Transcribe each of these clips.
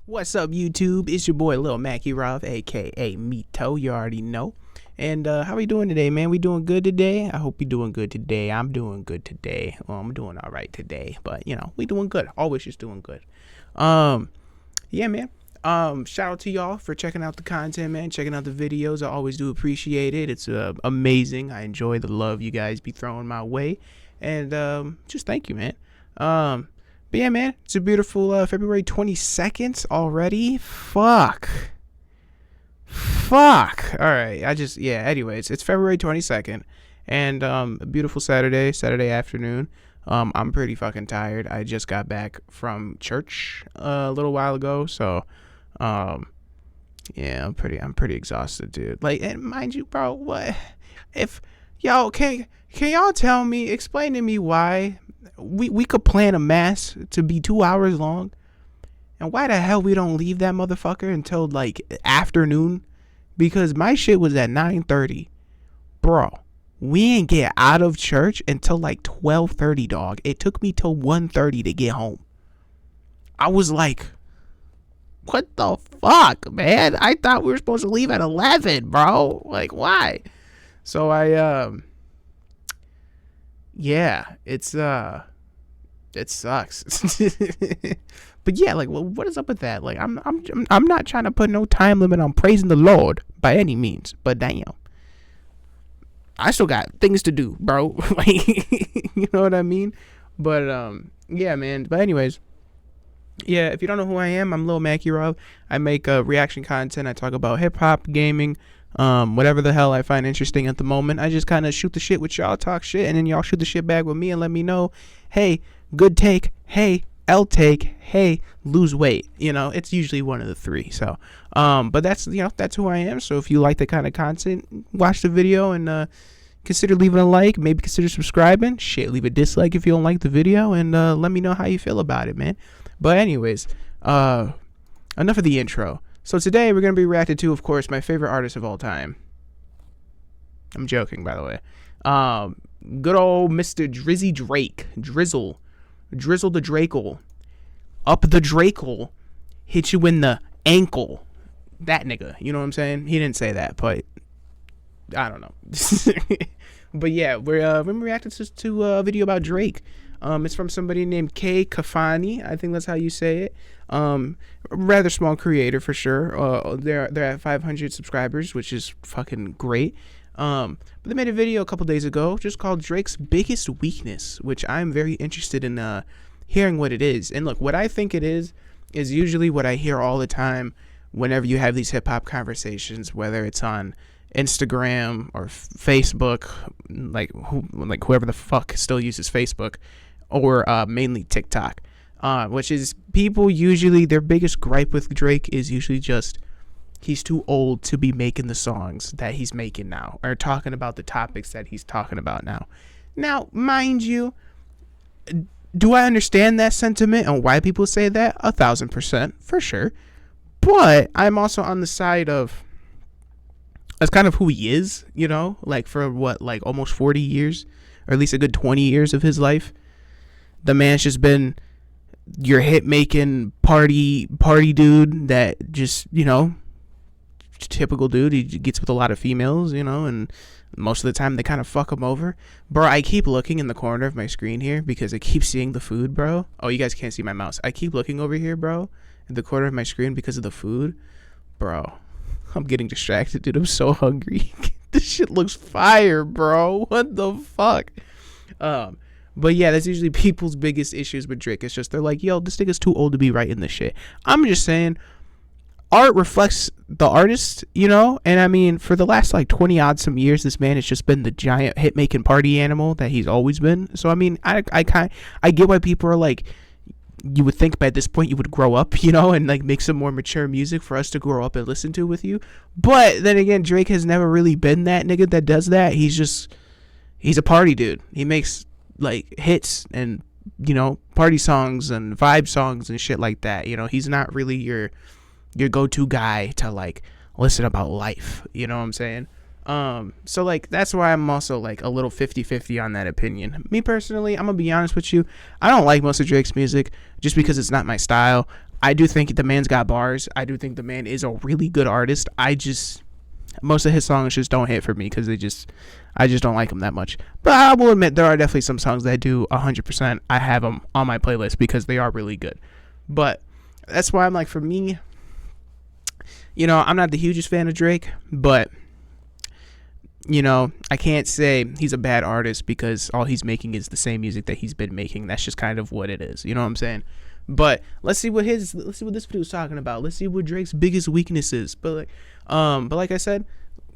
What's up, YouTube? It's your boy Lil Mackie Roth, aka Mito. You already know. And how we doing today, man? We doing good today? I hope you doing good today. I'm doing good today. Well, I'm doing all right today, but we doing good. Always just doing good. Yeah, man. Shout out to y'all for checking out the content, man. Checking out the videos. I always do appreciate it. It's amazing. I enjoy the love you guys be throwing my way, and just thank you, man. But yeah, man, it's a beautiful February 22nd already. Fuck. All right. Anyways, it's February 22nd and a beautiful Saturday afternoon. I'm pretty fucking tired. I just got back from church a little while ago, so yeah, I'm pretty exhausted, dude. Like, and mind you, bro, what if y'all can y'all explain to me why we could plan a mass to be 2 hours long, and why the hell we don't leave that motherfucker until like afternoon? Because my shit was at 9:30, bro. We ain't get out of church until like 12:30, dog. It took me till 1:30 to get home. I was like, what the fuck, man? I thought we were supposed to leave at 11, bro. Like, why? So yeah, it sucks. But yeah, like, well, what is up with that? Like, I'm not trying to put no time limit on praising the Lord by any means, but damn, I still got things to do, bro. Like, you know what I mean? But yeah, man. But anyways, yeah, if you don't know who I am, I'm Lil Mackie Rob. I make reaction content. I talk about hip hop, gaming, whatever the hell I find interesting at the moment. I just kind of shoot the shit with y'all, talk shit, and then y'all shoot the shit back with me and let me know, hey, good take, hey, L take, hey, lose weight. It's usually one of the three. So but that's who I am. So if you like the kind of content, watch the video and consider leaving a like, maybe consider subscribing. Shit, leave a dislike if you don't like the video, and let me know how you feel about it, man. But anyways, enough of the intro. So today we're going to be reacting to, of course, my favorite artist of all time. I'm joking, by the way. Good old Mr. Drizzy Drake. Drizzle the Drakle. Up the Drakle. Hit you in the ankle. That nigga. You know what I'm saying? He didn't say that, but I don't know. But yeah, we're reacting to a video about Drake. It's from somebody named K Kafani. I think that's how you say it. Rather small creator for sure. They're at 500 subscribers, which is fucking great. But they made a video a couple days ago just called Drake's Biggest Weakness, which I'm very interested in hearing what it is. And look, what I think it is usually what I hear all the time whenever you have these hip hop conversations, whether it's on Instagram or Facebook, like whoever the fuck still uses Facebook, or mainly TikTok, which is people usually their biggest gripe with Drake is usually just he's too old to be making the songs that he's making now, or talking about the topics that he's talking about now. Now, mind you, do I understand that sentiment and why people say that? 1,000% for sure. But I'm also on the side of that's kind of who he is, like for almost 40 years, or at least a good 20 years of his life. The man's just been your hit making party dude that just, typical dude. He gets with a lot of females, and most of the time they kind of fuck him over. Bro, I keep looking in the corner of my screen here because I keep seeing the food, bro. Oh, you guys can't see my mouse. I keep looking over here, bro, in the corner of my screen because of the food. Bro, I'm getting distracted, dude. I'm so hungry. This shit looks fire, bro. What the fuck? But yeah, that's usually people's biggest issues with Drake. It's just they're like, yo, this nigga's too old to be writing this shit. I'm just saying, art reflects the artist, and I mean, for the last 20 odd some years, this man has just been the giant hit making party animal that he's always been. So I mean, I get why people are like, you would think by this point you would grow up, and make some more mature music for us to grow up and listen to with you. But then again, Drake has never really been that nigga that does that. He's a party dude. He makes hits and party songs and vibe songs and shit like that. He's not really your go-to guy to listen about life. You know what I'm saying? So that's why I'm also a little 50-50 on that opinion. Me personally, I'm gonna be honest with you, I don't like most of Drake's music just because it's not my style. I do think the man's got bars. I do think the man is a really good artist. Most of his songs just don't hit for me because I just don't like him that much. But I will admit there are definitely some songs that I do 100%. I have them on my playlist because they are really good. But that's why I'm like, for me, I'm not the hugest fan of Drake, but I can't say he's a bad artist because all he's making is the same music that he's been making. That's just kind of what it is. You know what I'm saying? But let's see what this video is talking about. Let's see what Drake's biggest weakness is. But like I said,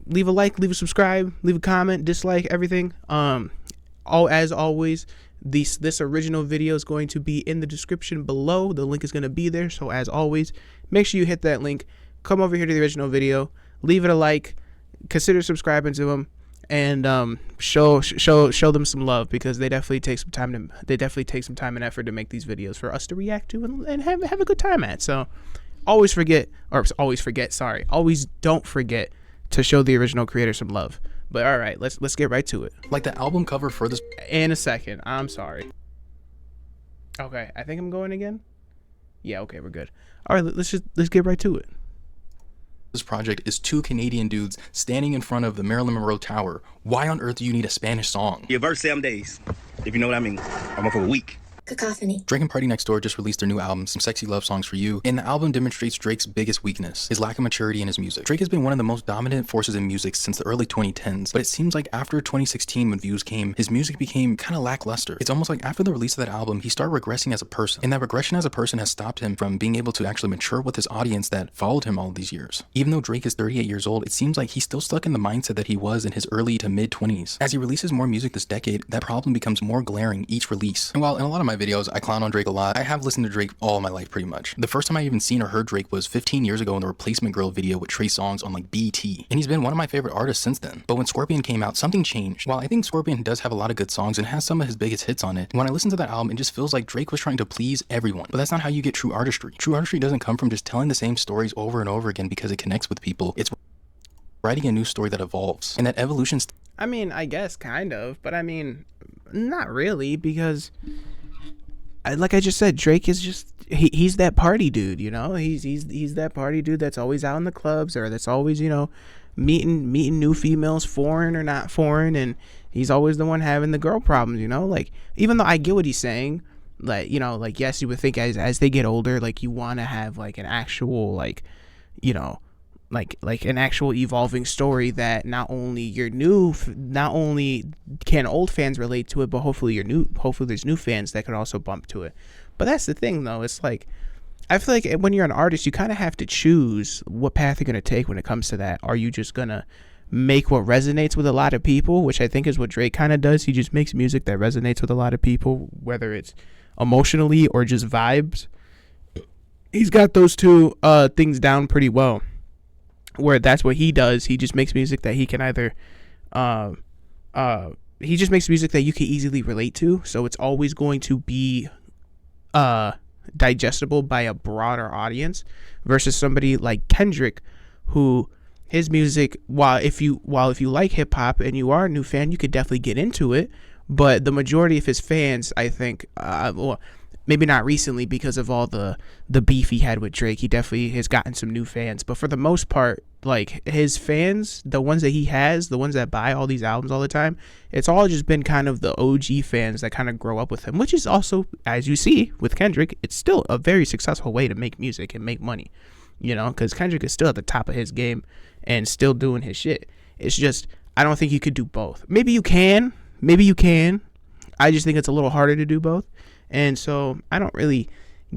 leave a like, leave a subscribe, leave a comment, dislike, everything. As always, this original video is going to be in the description below. The link is going to be there. So as always, make sure you hit that link. Come over here to the original video, leave it a like, consider subscribing to them, and show them some love because they definitely take some time and effort to make these videos for us to react to and have a good time at. So always don't forget to show the original creator some love. But all right, let's get right to it. Like the album cover for this. In a second, I'm sorry. Okay, I think I'm going again. Yeah, okay, we're good. All right, let's get right to it. This project is two Canadian dudes standing in front of the Marilyn Monroe Tower. Why on earth do you need a Spanish song? Your verse 7 days, if you know what I mean. I'm up for a week. Cacophony. Drake and Party Next Door just released their new album, Some Sexy Love Songs for You, and the album demonstrates Drake's biggest weakness, his lack of maturity in his music. Drake has been one of the most dominant forces in music since the early 2010s, but it seems like after 2016 when Views came, his music became kind of lackluster. It's almost like after the release of that album, he started regressing as a person, and that regression as a person has stopped him from being able to actually mature with his audience that followed him all these years. Even though Drake is 38 years old, it seems like he's still stuck in the mindset that he was in his early to mid 20s. As he releases more music this decade, that problem becomes more glaring each release. And while in a lot of my videos I clown on Drake a lot, I have listened to Drake all my life pretty much. The first time I even seen or heard Drake was 15 years ago in the Replacement Girl video with Trey Songz on like BT, and he's been one of my favorite artists since then. But when Scorpion came out, something changed. While I think Scorpion does have a lot of good songs and has some of his biggest hits on it, when I listen to that album, it just feels like Drake was trying to please everyone. But that's not how you get true artistry. True artistry doesn't come from just telling the same stories over and over again because it connects with people. It's writing a new story that evolves, and that evolution. I mean, I guess kind of, but I mean, not really, because like I just said, Drake is just he's that party dude, he's that party dude that's always out in the clubs, or that's always meeting new females, foreign or not foreign, and he's always the one having the girl problems, like, even though I get what he's saying, like, like, yes, you would think as they get older, like, you want to have like an actual, like, like an actual evolving story that not only can old fans relate to it, but hopefully there's new fans that could also bump to it. But that's the thing, though. It's like, I feel like when you're an artist, you kind of have to choose what path you're going to take when it comes to that. Are you just going to make what resonates with a lot of people, which I think is what Drake kind of does. He just makes music that resonates with a lot of people, whether it's emotionally or just vibes. He's got those two things down pretty well, where that's what he does. He just makes music that he can either he just makes music that you can easily relate to, so it's always going to be digestible by a broader audience, versus somebody like Kendrick, who his music, while if you like hip hop and you are a new fan, you could definitely get into it, but the majority of his fans, I think, well, maybe not recently because of all the beef he had with Drake, he definitely has gotten some new fans, but for the most part, like, his fans, the ones that he has, the ones that buy all these albums all the time, it's all just been kind of the OG fans that kind of grow up with him, which is also, as you see with Kendrick, it's still a very successful way to make music and make money, because Kendrick is still at the top of his game and still doing his shit. It's just, I don't think you could do both. Maybe you can. I just think it's a little harder to do both. And so I don't really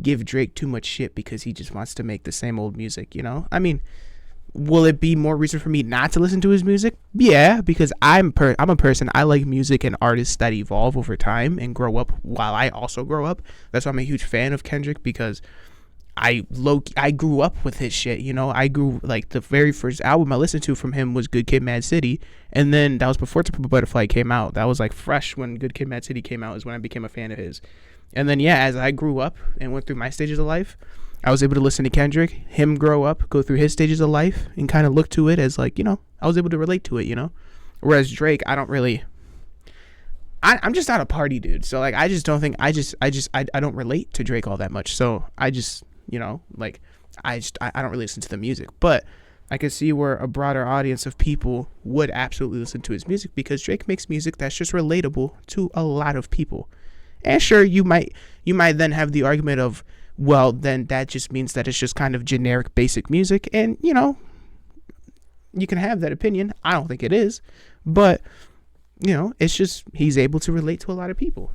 give Drake too much shit because he just wants to make the same old music, I mean, will it be more reason for me not to listen to his music? Yeah, because I'm a person, I like music and artists that evolve over time and grow up while I also grow up. That's why I'm a huge fan of Kendrick, because I grew up with his shit, I grew, like, the very first album I listened to from him was Good Kid, Mad City, and then that was before To Pimp a Butterfly came out. That was like fresh when Good Kid, Mad City came out, is when I became a fan of his. And then, yeah, as I grew up and went through my stages of life, I was able to listen to Kendrick, him grow up, go through his stages of life, and kind of look to it as, like, I was able to relate to it, Whereas Drake, I don't really, I'm just not a party dude. So, like, I just don't think, I don't relate to Drake all that much. So I just you know, like I don't really listen to the music, but I can see where a broader audience of people would absolutely listen to his music, because Drake makes music that's just relatable to a lot of people. And sure, you might then have the argument of, well, then that just means that it's just kind of generic basic music, and you know, you can have that opinion. I don't think it is, but you know, it's just he's able to relate to a lot of people.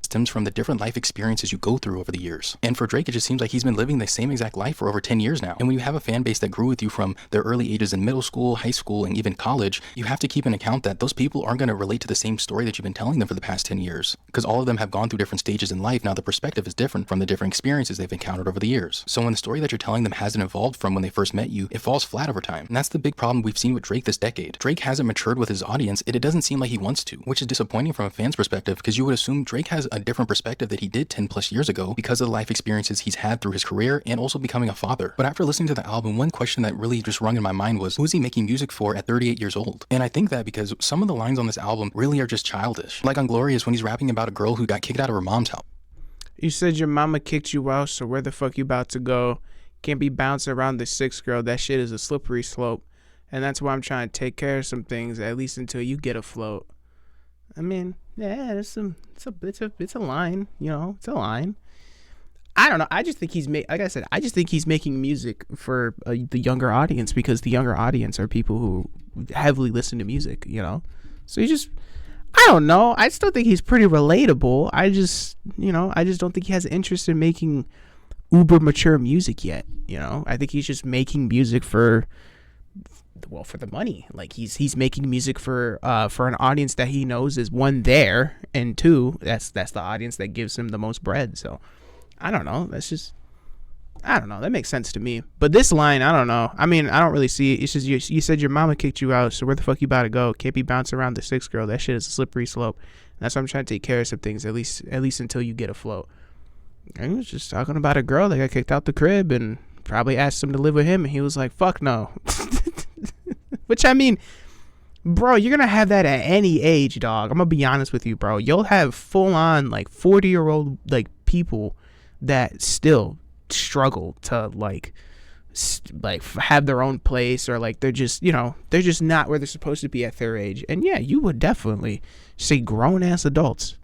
Stems from the different life experiences you go through over the years. And for Drake, it just seems like he's been living the same exact life for over 10 years now. And when you have a fan base that grew with you from their early ages in middle school, high school, and even college, you have to keep in account that those people aren't going to relate to the same story that you've been telling them for the past 10 years. Because all of them have gone through different stages in life. Now the perspective is different from the different experiences they've encountered over the years. So when the story that you're telling them hasn't evolved from when they first met you, it falls flat over time. And that's the big problem we've seen with Drake this decade. Drake hasn't matured with his audience, and it doesn't seem like he wants to, which is disappointing from a fan's perspective, because you would assume Drake has a different perspective that he did 10 plus years ago because of the life experiences he's had through his career and also becoming a father. But after listening to the album, one question that really just rung in my mind was, who is he making music for at 38 years old? And I think that because some of the lines on this album really are just childish. Like on Glorious, when he's rapping about a girl who got kicked out of her mom's house. You said your mama kicked you out, so where the fuck you about to go? Can't be bouncing around the sixth girl. That shit is a slippery slope. And that's why I'm trying to take care of some things, at least until you get afloat. I mean, yeah, it's a line, you know, it's a line. I don't know. I just think like I said, I just think he's making music for the younger audience, because the younger audience are people who heavily listen to music, you know. So I don't know. I still think he's pretty relatable. I just don't think he has interest in making uber mature music yet, you know. I think he's just making music for the money. Like he's making music for an audience that he knows is, one, there, and two, that's the audience that gives him the most bread. So I don't know. I don't know. That makes sense to me. But this line, I don't know. I mean, I don't really see it. It's just you said your mama kicked you out, so where the fuck you about to go? Can't be bouncing around the sixth girl. That shit is a slippery slope. And that's why I'm trying to take care of some things, at least until you get afloat. And he was just talking about a girl that got kicked out the crib and probably asked him to live with him, and he was like, fuck no. Which, I mean, bro, you're gonna have that at any age, dog. I'm gonna be honest with you, bro. You'll have full on like 40-year-old like people that still struggle to like have their own place, or like they're just not where they're supposed to be at their age. And yeah, you would definitely see grown ass adults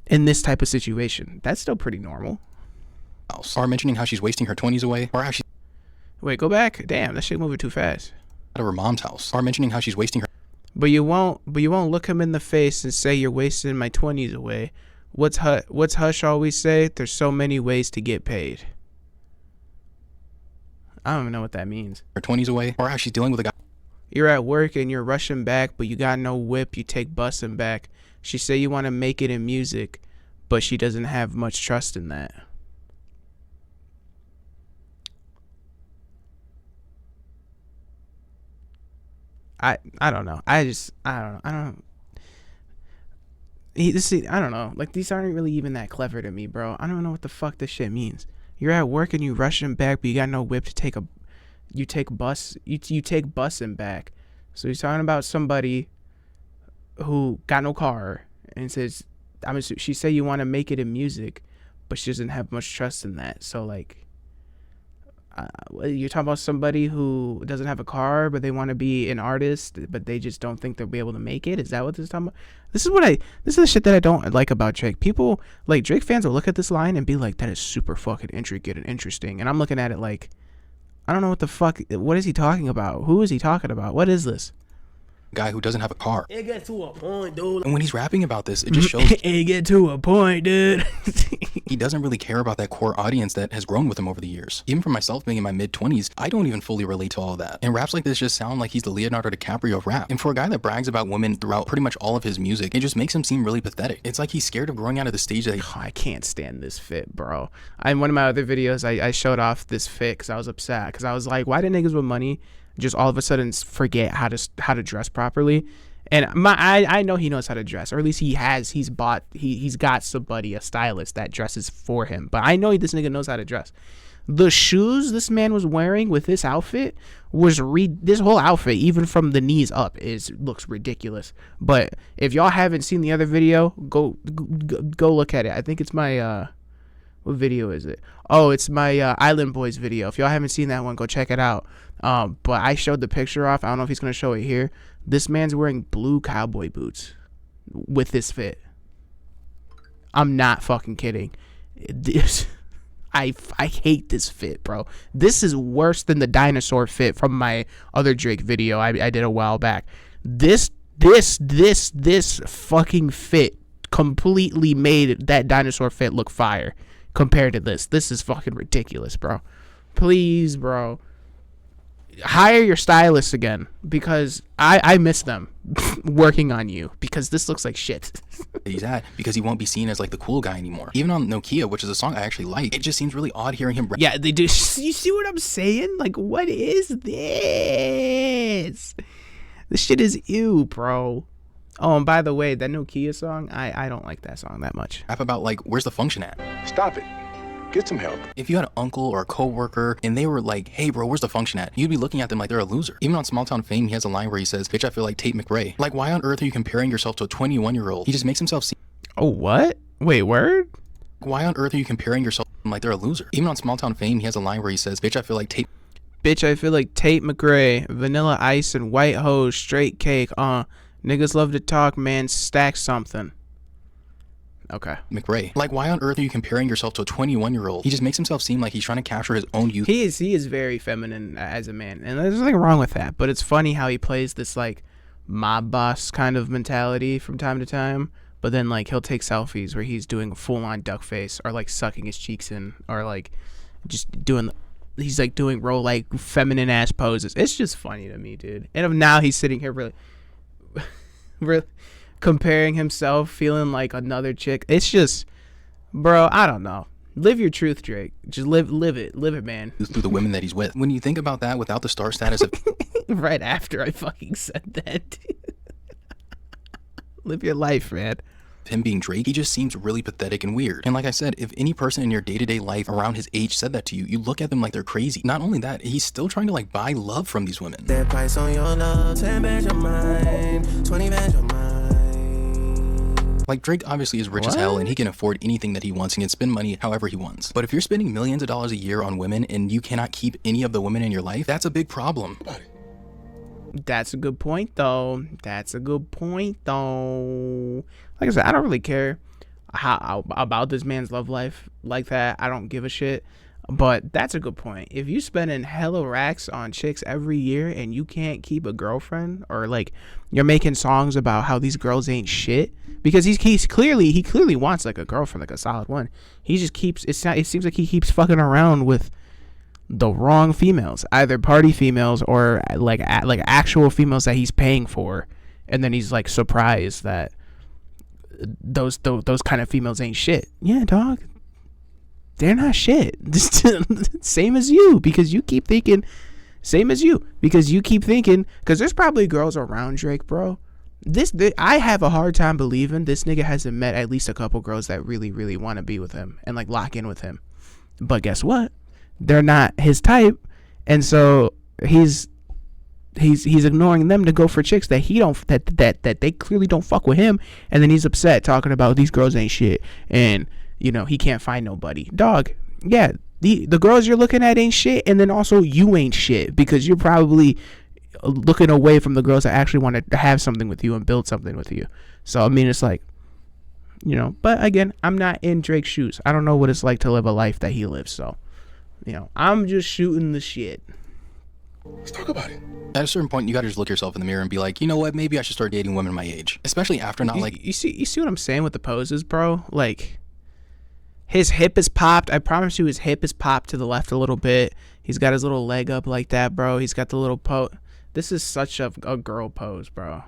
in this type of situation. That's still pretty normal. Or mentioning how she's wasting her 20s away, or how she's Wait, go back. Damn, that shit moving too fast. Out of her mom's house, or mentioning how she's wasting her. But you won't look him in the face and say you're wasting my 20s away. What's Hush always say? There's so many ways to get paid. I don't even know what that means. Her 20s away, or how she's dealing with a guy. You're at work and you're rushing back, but you got no whip. You take busing back. She say you want to make it in music, but she doesn't have much trust in that. I don't know. I don't. I don't know. Like, these aren't really even that clever to me, bro. I don't know what the fuck this shit means. You're at work and you rushing back, but you got no whip to take you take busing back. So he's talking about somebody who got no car and says, she say you want to make it in music, but she doesn't have much trust in that. So like, you're talking about somebody who doesn't have a car, but they want to be an artist, but they just don't think they'll be able to make it. Is that what this is talking about? This is the shit that I don't like about Drake. People, like, Drake fans will look at this line and be like, that is super fucking intricate and interesting. And I'm looking at it like, I don't know what the fuck, what is he talking about? Who is he talking about? What is this? Guy who doesn't have a car. It gets to a point, dude. And when he's rapping about this, it just shows it get to a point, dude. he doesn't really care about that core audience that has grown with him over the years. Even for myself being in my mid-20s, I don't even fully relate to all of that. And raps like this just sound like he's the Leonardo DiCaprio of rap. And for a guy that brags about women throughout pretty much all of his music, it just makes him seem really pathetic. It's like he's scared of growing out of the stage that I can't stand this fit, bro. In one of my other videos, I showed off this fit because I was upset. Because I was like, why do niggas with money just all of a sudden forget how to dress properly? And I know he knows how to dress, or at least he's got somebody, a stylist that dresses for him. But I know this nigga knows how to dress. The shoes this man was wearing with this outfit this whole outfit, even from the knees up, looks ridiculous. But if y'all haven't seen the other video, go look at it. I think it's my What video is it? Oh, it's my Island Boys video. If y'all haven't seen that one, go check it out. But I showed the picture off. I don't know if he's going to show it here. This man's wearing blue cowboy boots with this fit. I'm not fucking kidding. I hate this fit, bro. This is worse than the dinosaur fit from my other Drake video I did a while back. This fucking fit completely made that dinosaur fit look fire compared to this. This is fucking ridiculous, bro. Please, bro. Hire your stylist again, because I miss them working on you, because this looks like shit. He's at, because he won't be seen as like the cool guy anymore. Even on Nokia, which is a song I actually like, it just seems really odd hearing him rap. Yeah, they do. You see what I'm saying? Like, what is this? This shit is ew, bro. Oh, and by the way, that Nokia song, I don't like that song that much. Rap about like, where's the function at? Stop it. Get some help. If you had an uncle or a coworker and they were like, hey bro, where's the function at? You'd be looking at them like they're a loser. Even on Small Town Fame, he has a line where he says, bitch, I feel like Tate McRae. Like, why on earth are you comparing yourself to a 21-year-old? He just makes himself seem... Oh, what? Wait, word? Why on earth are you comparing yourself to them like they're a loser? Even on Small Town Fame, he has a line where he says, bitch, I feel like Tate... Bitch, I feel like Tate McRae, Vanilla Ice and White Hose, straight cake, niggas love to talk, man, stack something. Okay. McRae. Like, why on earth are you comparing yourself to a 21-year-old? He just makes himself seem like he's trying to capture his own youth. He is very feminine as a man, and there's nothing wrong with that, but it's funny how he plays this, like, mob boss kind of mentality from time to time, but then, like, he'll take selfies where he's doing a full-on duck face, or, like, sucking his cheeks in, or, like, just doing... He's, like, doing like, feminine-ass poses. It's just funny to me, dude. And now he's sitting here really... really... comparing himself, feeling like another chick. It's just, bro, I don't know. Live your truth, Drake. Just live it, man. Through the women that he's with. When you think about that, without the star status of... Right after I fucking said that. Live your life, man. Him being Drake, he just seems really pathetic and weird. And like I said, if any person in your day-to-day life around his age said that to you, you look at them like they're crazy. Not only that, he's still trying to like buy love from these women. That price on your love, 10 bands your mind, 20 bands your mind. Like, Drake obviously is rich as hell and he can afford anything that he wants and can spend money however he wants. But if you're spending millions of dollars a year on women and you cannot keep any of the women in your life, that's a big problem. That's a good point, though. Like I said, I don't really care how about this man's love life like that. I don't give a shit. But that's a good point. If you spending hella racks on chicks every year and you can't keep a girlfriend, or like you're making songs about how these girls ain't shit, because he clearly wants like a girlfriend, like a solid one. He just keeps it seems like he keeps fucking around with the wrong females, either party females or like actual females that he's paying for, and then he's like surprised that those kind of females ain't shit. Yeah, dog. They're not shit. Same as you, because you keep thinking, because there's probably girls around Drake, bro. I have a hard time believing this nigga hasn't met at least a couple girls that really, really want to be with him and like lock in with him. But guess what? They're not his type, and so he's ignoring them to go for chicks that that they clearly don't fuck with him, and then he's upset talking about these girls ain't shit and he can't find nobody. Dog, yeah, the girls you're looking at ain't shit, and then also you ain't shit, because you're probably looking away from the girls that actually want to have something with you and build something with you. So I mean, it's like, but again, I'm not in Drake's shoes. I don't know what it's like to live a life that he lives, so I'm just shooting the shit. Let's talk about it. At a certain point, you gotta just look yourself in the mirror and be like, you know what, maybe I should start dating women my age, especially after not like... You see what I'm saying with the poses, bro? Like, his hip is popped. I promise you, his hip is popped to the left a little bit. He's got his little leg up like that, bro. He's got the little This is such a girl pose, bro.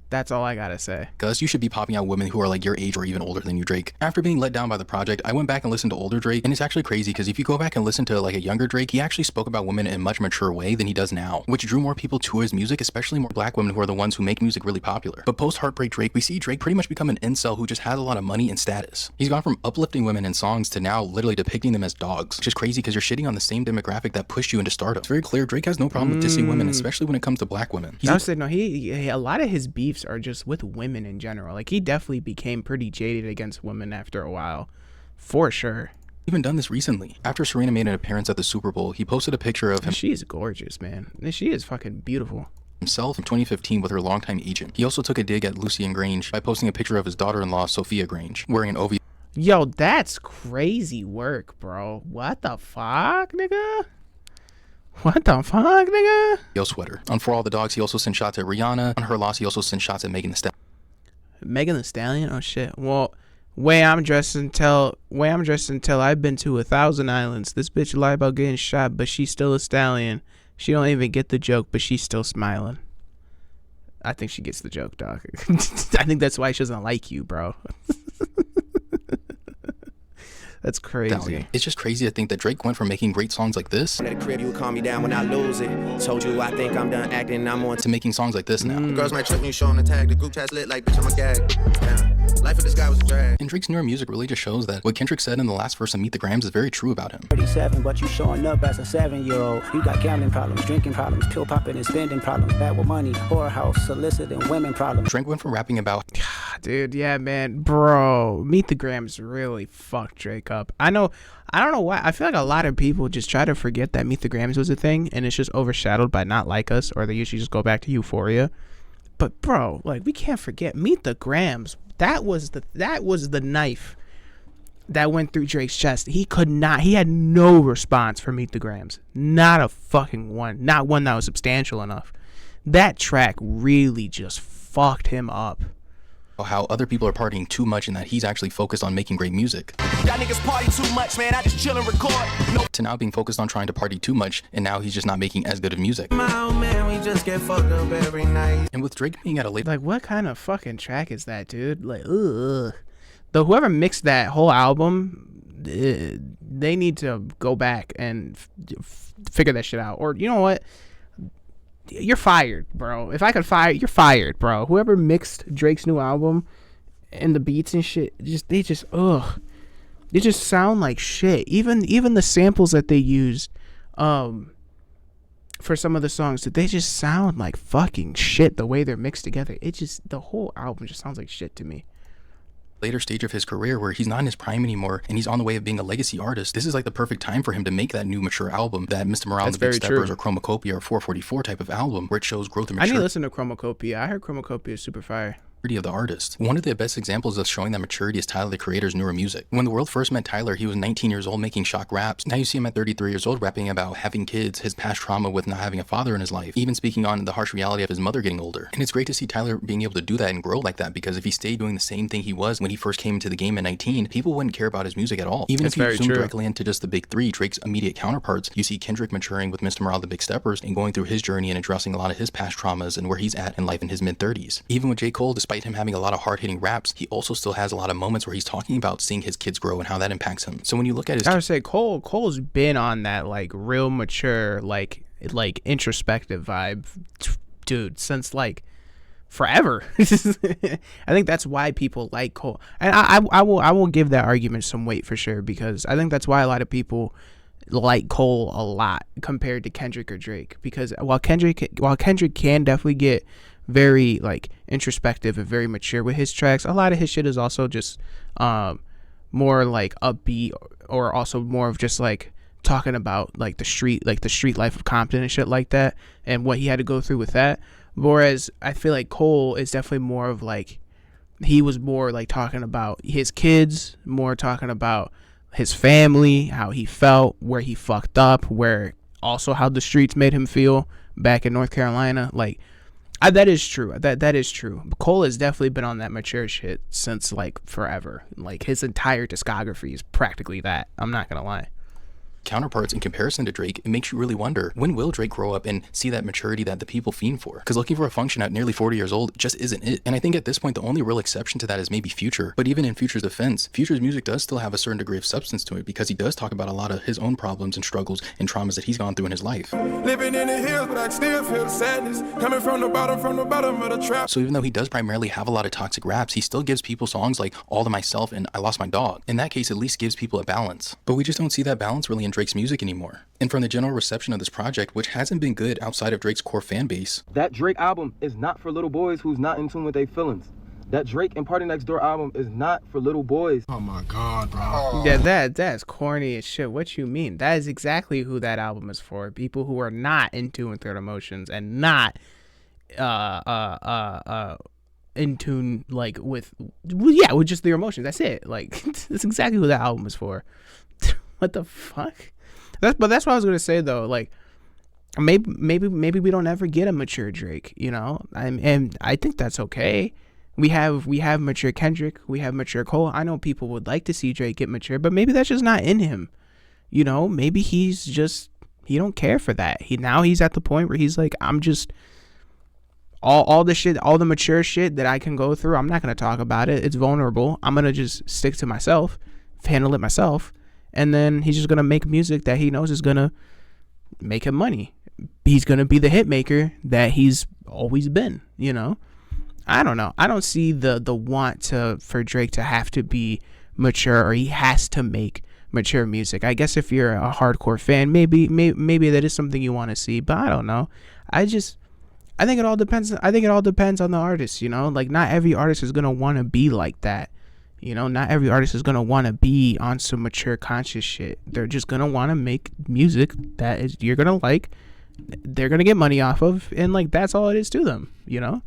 That's all I gotta say. Gus, you should be popping out women who are like your age or even older than you, Drake. After being let down by the project, I went back and listened to older Drake, and it's actually crazy because if you go back and listen to like a younger Drake, he actually spoke about women in a much mature way than he does now, which drew more people to his music, especially more black women who are the ones who make music really popular. But post-Heartbreak Drake, we see Drake pretty much become an incel who just has a lot of money and status. He's gone from uplifting women in songs to now literally depicting them as dogs, which is crazy because you're shitting on the same demographic that pushed you into stardom. It's very clear Drake has no problem with dissing women, especially when it comes to black women. I would say no, he a lot of his beefs are just with women in general. Like, he definitely became pretty jaded against women after a while, for sure. Even done this recently. After Serena made an appearance at the Super Bowl, he posted a picture of She is gorgeous, man. She is fucking beautiful. himself in 2015 with her longtime agent. He also took a dig at Lucien Grange by posting a picture of his daughter-in-law, Sophia Grange, wearing an OVO Yo, that's crazy work, bro. What the fuck, nigga? What the fuck, nigga? sweater. On For All the Dogs, he also sent shots at Rihanna. On her loss, he also sent shots at Megan Thee Stallion. Megan Thee Stallion? Oh shit. Well, way I'm dressed until I've been to 1,000 islands. This bitch lie about getting shot, but she's still a stallion. She don't even get the joke, but she's still smiling. I think she gets the joke, dog. I think that's why she doesn't like you, bro. That's crazy. It's just crazy to think that Drake went from making great songs like this At the crib, you calm me down when I lose it. Told you I think I'm done acting, I'm on. to making songs like this now. Girls might trip when you show them the tag. The group chat's lit like bitch, I'm a gag. Damn. Life of this guy was a drag. And Drake's newer music really just shows that what Kendrick said in the last verse of Meet the Grams is very true about him. 37, but you showing up as a 7-year-old. You got gambling problems, drinking problems, pill popping and spending problems, bad with money, whorehouse, soliciting women problems. Drake went from rapping about Dude, yeah, man. Bro, Meet the Grams really fucked Drake up. I don't know why. I feel like a lot of people just try to forget that Meet the Grams was a thing, and it's just overshadowed by Not Like Us, or they usually just go back to Euphoria. But bro, like, we can't forget Meet the Grams. That was the knife that went through Drake's chest. He had no response for Meet the Grams. Not a fucking one. Not one that was substantial enough. That track really just fucked him up. how other people are partying too much and that he's actually focused on making great music. Y'all niggas party too much, man. I just chill and record. No. To now being focused on trying to party too much, and now he's just not making as good of music. My old man, we just get fucked up every night. And with Drake being at a label Like, what kind of fucking track is that, dude? Like, ugh. Whoever mixed that whole album, they need to go back and figure that shit out. Or, you know what? You're fired, bro. If I could fire, you're fired, bro. Whoever mixed Drake's new album and the beats and shit, they just sound like shit. Even the samples that they used, for some of the songs, they just sound like fucking shit. The way they're mixed together, the whole album just sounds like shit to me. later stage of his career where he's not in his prime anymore and he's on the way of being a legacy artist, this is like the perfect time for him to make that new mature album, that Mr. Morale and the Big Steppers or Chromacopia or 444 type of album where it shows growth and I need maturity to listen to Chromacopia. I heard Chromacopia is super fire. of the artist. One of the best examples of showing that maturity is Tyler the Creator's newer music. When the world first met Tyler, he was 19 years old making shock raps. Now you see him at 33 years old rapping about having kids, his past trauma with not having a father in his life, even speaking on the harsh reality of his mother getting older. And it's great to see Tyler being able to do that and grow like that, because if he stayed doing the same thing he was when he first came into the game at 19, people wouldn't care about his music at all. Even That's if you very zoom true. directly into just the big three, Drake's immediate counterparts, you see Kendrick maturing with Mr. Morale, the Big Steppers, and going through his journey and addressing a lot of his past traumas and where he's at in life in his mid-30s. Even with J. Cole, despite him having a lot of hard-hitting raps, he also still has a lot of moments where he's talking about seeing his kids grow and how that impacts him. So when you look at his I would say Cole's been on that like real mature, like introspective vibe, dude, since like forever. I think that's why people like Cole, and I will give that argument some weight for sure, because I think that's why a lot of people like Cole a lot compared to Kendrick or Drake, because while Kendrick can definitely get very like introspective and very mature with his tracks, a lot of his shit is also just more like upbeat, or also more of just like talking about like the street life of Compton and shit like that, and what he had to go through with that. Whereas I feel like Cole is definitely more of like, he was more like talking about his kids, more talking about his family, how he felt, where he fucked up, where also how the streets made him feel back in North Carolina. Like, that is true. That is true. Cole has definitely been on that mature shit since like forever. Like, his entire discography is practically that. I'm not gonna lie. counterparts in comparison to Drake, it makes you really wonder, when will Drake grow up and see that maturity that the people fiend for? Because looking for a function at nearly 40 years old just isn't it. And I think at this point, the only real exception to that is maybe Future. But even in Future's defense, Future's music does still have a certain degree of substance to it, because he does talk about a lot of his own problems and struggles and traumas that he's gone through in his life. Living in the hills, but I still feel the sadness. Coming from the bottom of the trap. So even though he does primarily have a lot of toxic raps, he still gives people songs like All to Myself and I Lost My Dog. In that case, at least gives people a balance. But we just don't see that balance really in Drake's music anymore. And from the general reception of this project, which hasn't been good outside of Drake's core fan base, That Drake album is not for little boys who's not in tune with their feelings. That Drake and Party Next Door album is not for little boys. Oh my God, bro. Yeah, that's corny as shit. What you mean? That is exactly who that album is for. People who are not in tune with their emotions and not in tune like with just their emotions. That's it. Like that's exactly who that album is for. What the fuck? That's what I was gonna say though. Like maybe we don't ever get a mature Drake, you know? And I think that's okay. We have mature Kendrick, we have mature Cole. I know people would like to see Drake get mature, but maybe that's just not in him. You know, maybe he don't care for that. He's at the point where he's like, I'm just all the shit, all the mature shit that I can go through, I'm not gonna talk about it. It's vulnerable. I'm gonna just stick to myself, handle it myself, and then he's just gonna make music that he knows is gonna make him money. He's gonna be the hit maker that he's always been, you know? I don't know. I don't see the want for Drake to have to be mature, or he has to make mature music. I guess if you're a hardcore fan, maybe that is something you want to see, but I don't know. I think it all depends. I think it all depends on the artist, you know? Like not every artist is going to want to be like that. You know, not every artist is going to want to be on some mature conscious shit. They're just going to want to make music that is you're going to like, they're going to get money off of, and like that's all it is to them, you know?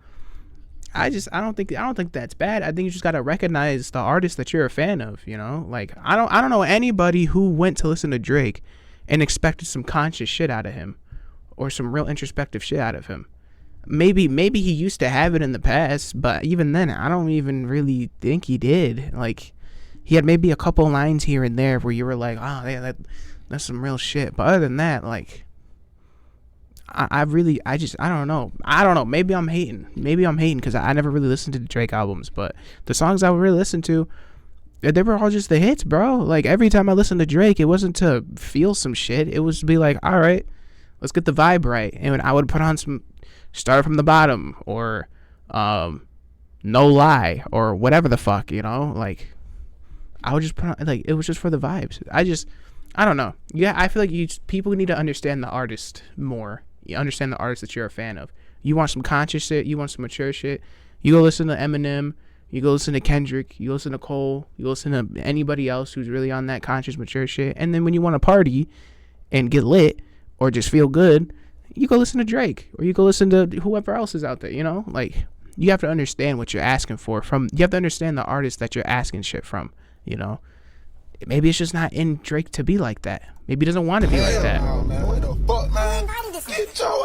I don't think that's bad. I think you just gotta recognize the artist that you're a fan of, you know? Like I don't know anybody who went to listen to Drake and expected some conscious shit out of him or some real introspective shit out of him. Maybe he used to have it in the past, but even then I don't even really think he did. Like he had maybe a couple lines here and there where you were like, oh yeah, that's some real shit. But other than that, like I don't know. Maybe I'm hating because I never really listened to the Drake albums, but the songs I would really listen to, they were all just the hits, bro. Like every time I listened to Drake, it wasn't to feel some shit. It was to be like, all right, let's get the vibe right. And I would put on some Start From the Bottom or No Lie or whatever the fuck, you know? Like I would just put on, like, it was just for the vibes. I don't know. Yeah, I feel like people need to understand the artist more. You understand the artist that you're a fan of. You want some conscious shit, you want some mature shit, you go listen to Eminem, you go listen to Kendrick, you listen to Cole, you listen to anybody else who's really on that conscious mature shit. And then when you want to party and get lit or just feel good, you go listen to Drake or you go listen to whoever else is out there, you know? Like you have to understand what you're asking for you have to understand the artist that you're asking shit from, you know? Maybe it's just not in Drake to be like that. Maybe he doesn't want to be like that.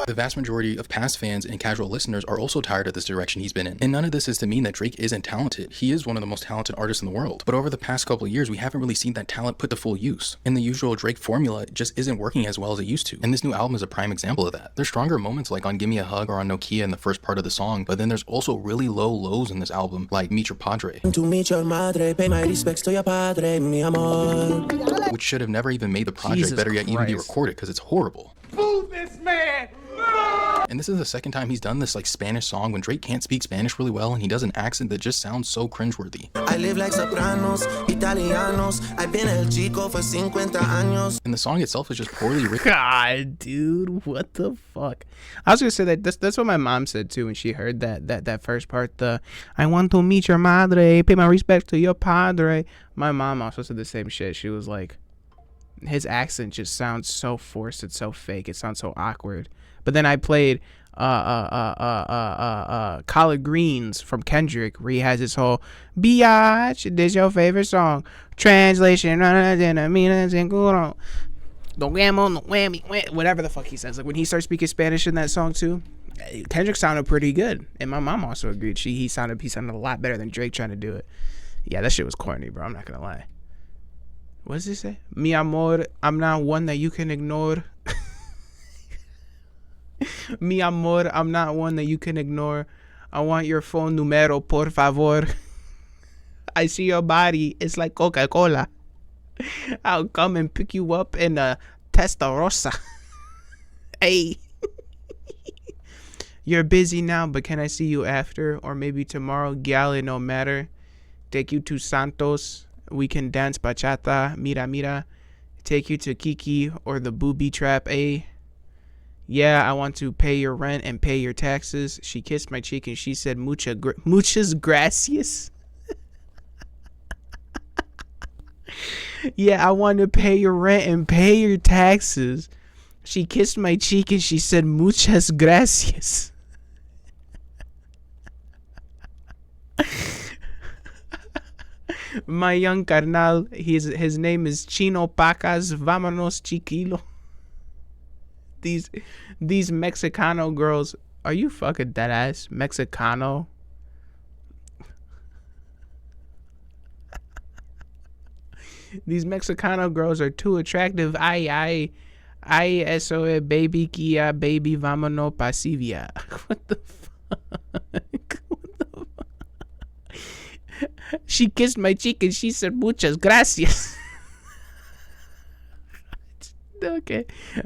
The vast majority of past fans and casual listeners are also tired of this direction he's been in. And none of this is to mean that Drake isn't talented. He is one of the most talented artists in the world. But over the past couple of years, we haven't really seen that talent put to full use. And the usual Drake formula just isn't working as well as it used to. And this new album is a prime example of that. There's stronger moments like on Gimme a Hug or on Nokia in the first part of the song, but then there's also really low lows in this album, like Meet Your Padre, To meet your madre, pay my respects to your padre, mi amor. which should have never even made the project, Jesus better yet even be Christ. recorded because it's horrible. Move this man! And this is the second time he's done this like Spanish song when Drake can't speak Spanish really well and he does an accent that just sounds so cringeworthy. I live like sopranos, italianos. I've been el chico for 50 años. And the song itself is just poorly written. God, dude, what the fuck? I was gonna say that's what my mom said too when she heard that first part. The I want to meet your madre, pay my respect to your padre. My mom also said the same shit. She was like, his accent just sounds so forced. It's so fake. It sounds so awkward. But then I played Collard Greens from Kendrick, where he has this whole biatch, this your favorite song. Translation, whatever the fuck he says. Like when he starts speaking Spanish in that song too, Kendrick sounded pretty good. And my mom also agreed. He sounded a lot better than Drake trying to do it. Yeah, that shit was corny, bro. I'm not gonna lie. What does he say? Mi amor, I'm not one that you can ignore. Mi amor, I'm not one that you can ignore. I want your phone numero, por favor. I see your body. It's like Coca-Cola. I'll come and pick you up in a Testarossa. Hey. You're busy now, but can I see you after? Or maybe tomorrow, gal, it no matter. Take you to Santos. We can dance bachata, mira, mira. Take you to Kiki or the booby trap, eh? Yeah, I want to pay your rent and pay your taxes. She kissed my cheek and she said, muchas gracias. Yeah, I want to pay your rent and pay your taxes. She kissed my cheek and she said, muchas gracias. My young carnal, his name is Chino Pacas. Vámonos, chiquilo. These Mexicano girls, are you fucking dead ass? Mexicano? These Mexicano girls are too attractive. Ay, eso es baby kia, baby vámonos pasivia. What the fuck? What the fuck? She kissed my cheek and she said, muchas gracias. Okay.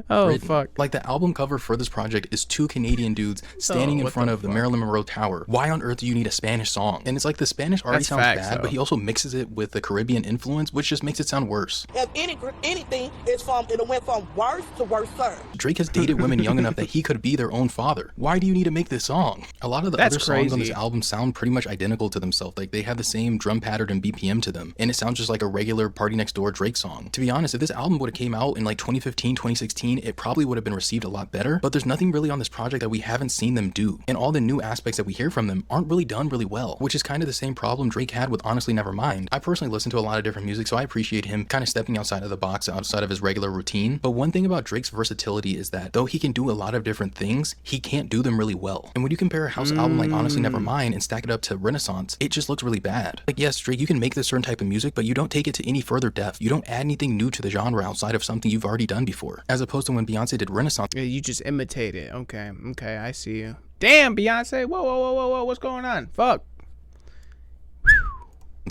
Oh, written. fuck. Like, the album cover for this project is two Canadian dudes standing in what front the of the fuck? Marilyn Monroe Tower. Why on earth do you need a Spanish song? And it's like the Spanish already That's sounds facts, bad, though. but he also mixes it with the Caribbean influence, which just makes it sound worse. If anything, it went from worse to worse. Drake has dated women young enough that he could be their own father. Why do you need to make this song? A lot of the That's other songs on this crazy. album sound pretty much identical to themselves. Like, they have the same drum pattern and BPM to them, and it sounds just like a regular Party Next Door Drake song. To be honest, if this album would have came out in like 2015, 2016, it probably would have been received a lot better, but there's nothing really on this project that we haven't seen them do, and all the new aspects that we hear from them aren't really done really well, which is kind of the same problem Drake had with Honestly Nevermind. I personally listen to a lot of different music, so I appreciate him kind of stepping outside of the box, outside of his regular routine, but one thing about Drake's versatility is that though he can do a lot of different things, he can't do them really well. And when you compare a house album like Honestly Nevermind and stack it up to Renaissance, it just looks really bad. Like, yes, Drake, you can make this certain type of music, but you don't take it to any further depth. You don't add anything new to the genre outside of something you've already done before. As opposed to when Beyonce did Renaissance, Yeah, you just imitate it. Okay, I see you. Damn, Beyonce. Whoa, what's going on? Fuck.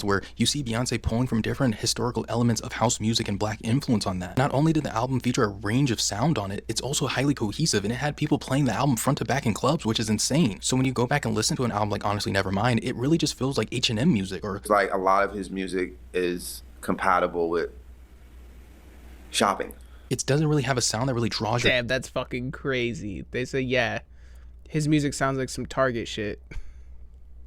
where you see Beyonce pulling from different historical elements of house music and black influence on that. Not only did the album feature a range of sound on it, it's also highly cohesive, and it had people playing the album front to back in clubs, which is insane. So when you go back and listen to an album like Honestly Nevermind, it really just feels like H&M music. Or like, a lot of his music is compatible with shopping. It doesn't really have a sound that really draws your Damn, that's fucking crazy. They say, yeah, his music sounds like some Target shit.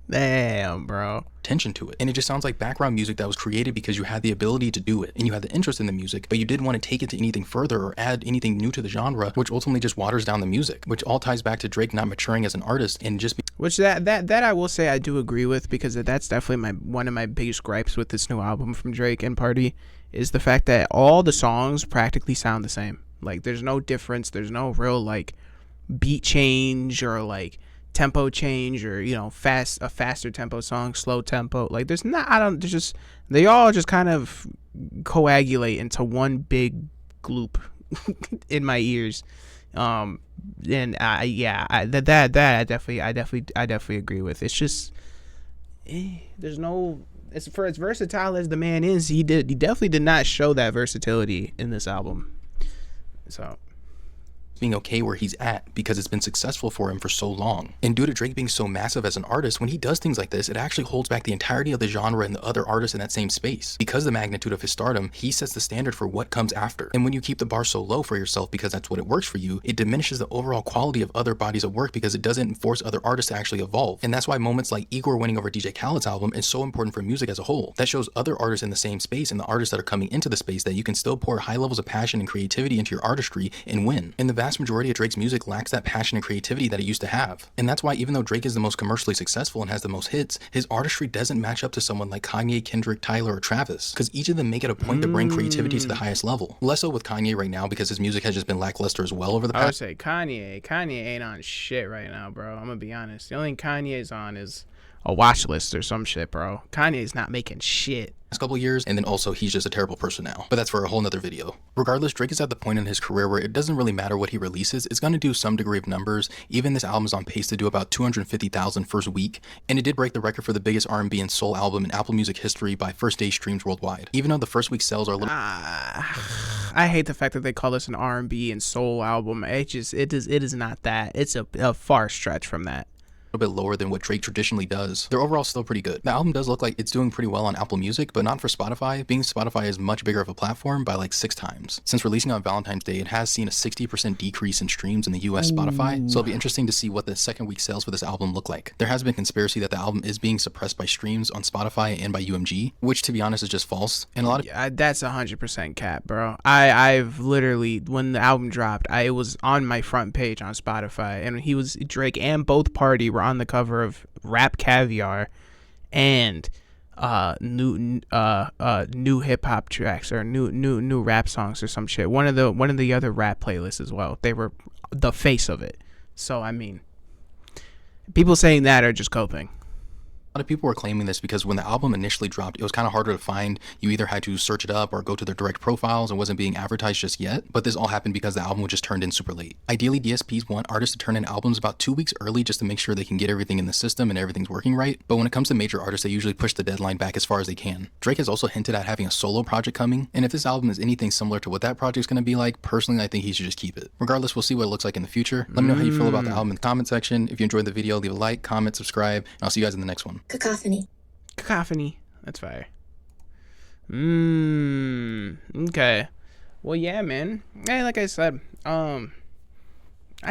Damn, bro. attention to it. And it just sounds like background music that was created because you had the ability to do it and you had the interest in the music, but you didn't want to take it to anything further or add anything new to the genre, which ultimately just waters down the music, which all ties back to Drake not maturing as an artist and just Which that I will say I do agree with, because that's definitely one of my biggest gripes with this new album from Drake and Party, is the fact that all the songs practically sound the same. Like, there's no difference. There's no real like beat change or like tempo change, or, you know, a faster tempo song, slow tempo. Like, there's just, they all just kind of coagulate into one big gloop in my ears. And I definitely agree with. It's just, there's no, for as versatile as the man is, he definitely did not show that versatility in this album. So being okay where he's at because it's been successful for him for so long. And due to Drake being so massive as an artist, when he does things like this, it actually holds back the entirety of the genre and the other artists in that same space. Because of the magnitude of his stardom, he sets the standard for what comes after. And when you keep the bar so low for yourself because that's what it works for you, it diminishes the overall quality of other bodies of work because it doesn't force other artists to actually evolve. And that's why moments like Igor winning over DJ Khaled's album is so important for music as a whole. That shows other artists in the same space and the artists that are coming into the space that you can still pour high levels of passion and creativity into your artistry and win. And the vast majority of Drake's music lacks that passion and creativity that it used to have. And that's why even though Drake is the most commercially successful and has the most hits, his artistry doesn't match up to someone like Kanye, Kendrick, Tyler, or Travis, because each of them make it a point to bring creativity to the highest level. Less so with Kanye right now because his music has just been lackluster as well over the past. I would say Kanye ain't on shit right now, bro. I'm gonna be honest. The only thing Kanye's on is a watch list or some shit, bro. Kanye's not making shit. Couple years, and then also he's just a terrible person now, but that's for a whole nother video. Regardless, Drake is at the point in his career where it doesn't really matter what he releases, it's going to do some degree of numbers. Even this album is on pace to do about 250,000 first week, and it did break the record for the biggest R&B and soul album in Apple Music history by first day streams worldwide. Even though the first week sales are a little I hate the fact that they call this an R&B and soul album. It is not that. It's a far stretch from that. bit lower than what Drake traditionally does, they're overall still pretty good. The album does look like it's doing pretty well on Apple Music, but not for Spotify, being Spotify is much bigger of a platform by like 6 times. Since releasing on Valentine's Day, it has seen a 60% decrease in streams in the US Spotify, so it'll be interesting to see what the second week sales for this album look like. There has been conspiracy that the album is being suppressed by streams on Spotify and by UMG, which to be honest is just false. And a lot of that's 100% cap, bro. I've literally, when the album dropped, it was on my front page on Spotify, and Drake and both Party were on the cover of Rap Caviar and new hip hop tracks or new rap songs or some shit. One of the other rap playlists as well. They were the face of it. So I mean, people saying that are just coping. A lot of people were claiming this because when the album initially dropped, it was kind of harder to find. You either had to search it up or go to their direct profiles and wasn't being advertised just yet. But this all happened because the album was just turned in super late. Ideally, DSPs want artists to turn in albums about 2 weeks early just to make sure they can get everything in the system and everything's working right. But when it comes to major artists, they usually push the deadline back as far as they can. Drake has also hinted at having a solo project coming. And if this album is anything similar to what that project's going to be like, personally, I think he should just keep it. Regardless, we'll see what it looks like in the future. Let me know how you feel about the album in the comment section. If you enjoyed the video, leave a like, comment, subscribe, and I'll see you guys in the next one. Cacophony. That's fire. Okay. Well, yeah, man. Hey, like I said, I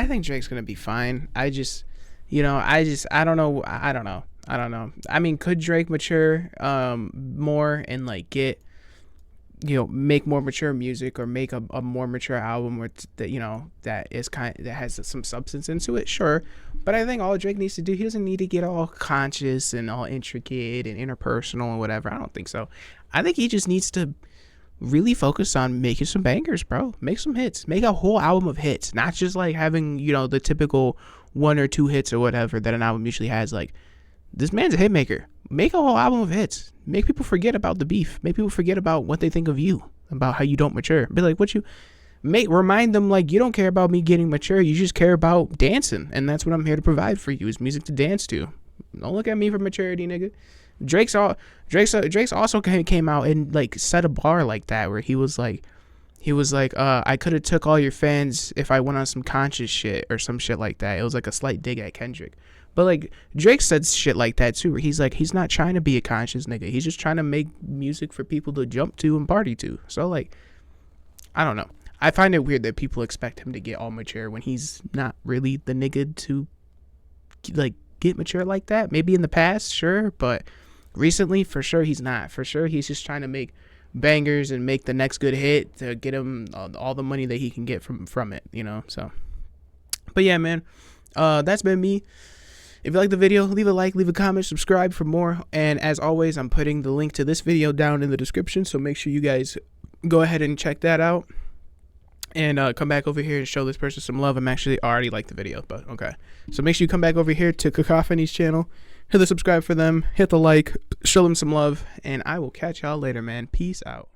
think Drake's gonna be fine. I don't know. I mean, could Drake mature more and like get, make more mature music or make a more mature album where that has some substance into it? Sure. But I think all Drake needs to do, he doesn't need to get all conscious and all intricate and interpersonal and whatever. I don't think so. I think he just needs to really focus on making some bangers, bro. Make some hits. Make a whole album of hits. Not just like having, the typical 1 or 2 hits or whatever that an album usually has. Like, this man's a hit maker. Make a whole album of hits. Make people forget about the beef. Make people forget about what they think of you, about how you don't mature. Be like, remind them, like, you don't care about me getting mature. You just care about dancing, and that's what I'm here to provide for you, is music to dance to. Don't look at me for maturity, nigga. Drake's also came out and like set a bar like that, where he was like, I could have took all your fans if I went on some conscious shit or some shit like that. It was like a slight dig at Kendrick. But like Drake said shit like that too, where he's like, he's not trying to be a conscious nigga. He's just trying to make music for people to jump to and party to. So like, I don't know. I find it weird that people expect him to get all mature when he's not really the nigga to like get mature like that. Maybe in the past, sure, but recently, for sure, he's not. For sure, he's just trying to make bangers and make the next good hit to get him all the money that he can get from it, So, but yeah, man, that's been me. If you like the video, leave a like, leave a comment, subscribe for more. And as always, I'm putting the link to this video down in the description, so make sure you guys go ahead and check that out. And come back over here and show this person some love. I'm actually already liked the video, but okay. So make sure you come back over here to Cacophony's channel. Hit the subscribe for them. Hit the like. Show them some love. And I will catch y'all later, man. Peace out.